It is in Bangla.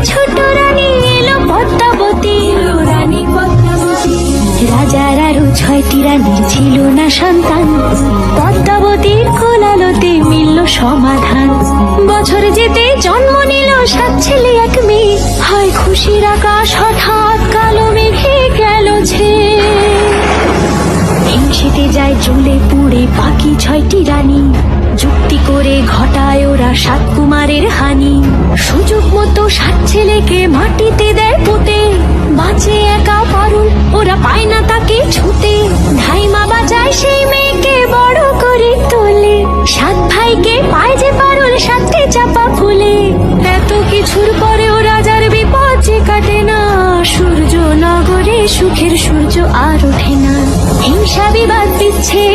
ছোট রানী এলো পদ্মাবতী, রানী পদ্মাবতী। রাজার আরো 6টি রানীর ছিল না সন্তান, পদ্মাবতীর কোলালোতে মিলল সমাধান। বছর যেতে জন্ম নিল 7 ছেলে 1 মেয়ে, হয় খুশির আকাশ হঠাৎ কালো মেঘে গেল ছেয়ে। হিংসেতে যায় জ্বলে পুড়ে বাকি 6টি রানী, যুক্তি করে ঘটায় ওরা 7 কুমারের হানি। সুযোগ মতো 7 ছেলেকে মাটিতে দেয় পুঁতে, বাঁচে একা পারুল ওরা পায় না তাকে ছুতে। ধাইমা বাজায় সেই মেয়েকে বড় করে তোলে, 7 ভাইকে পায় যে পারুল 7টি চাপা ফুলে। এত কিছুর পরেও রাজার বিপদ যে কাটে না, সূর্য নগরে সুখের সূর্য আর ওঠে না। হিংসা বিবাদ বিচ্ছেদ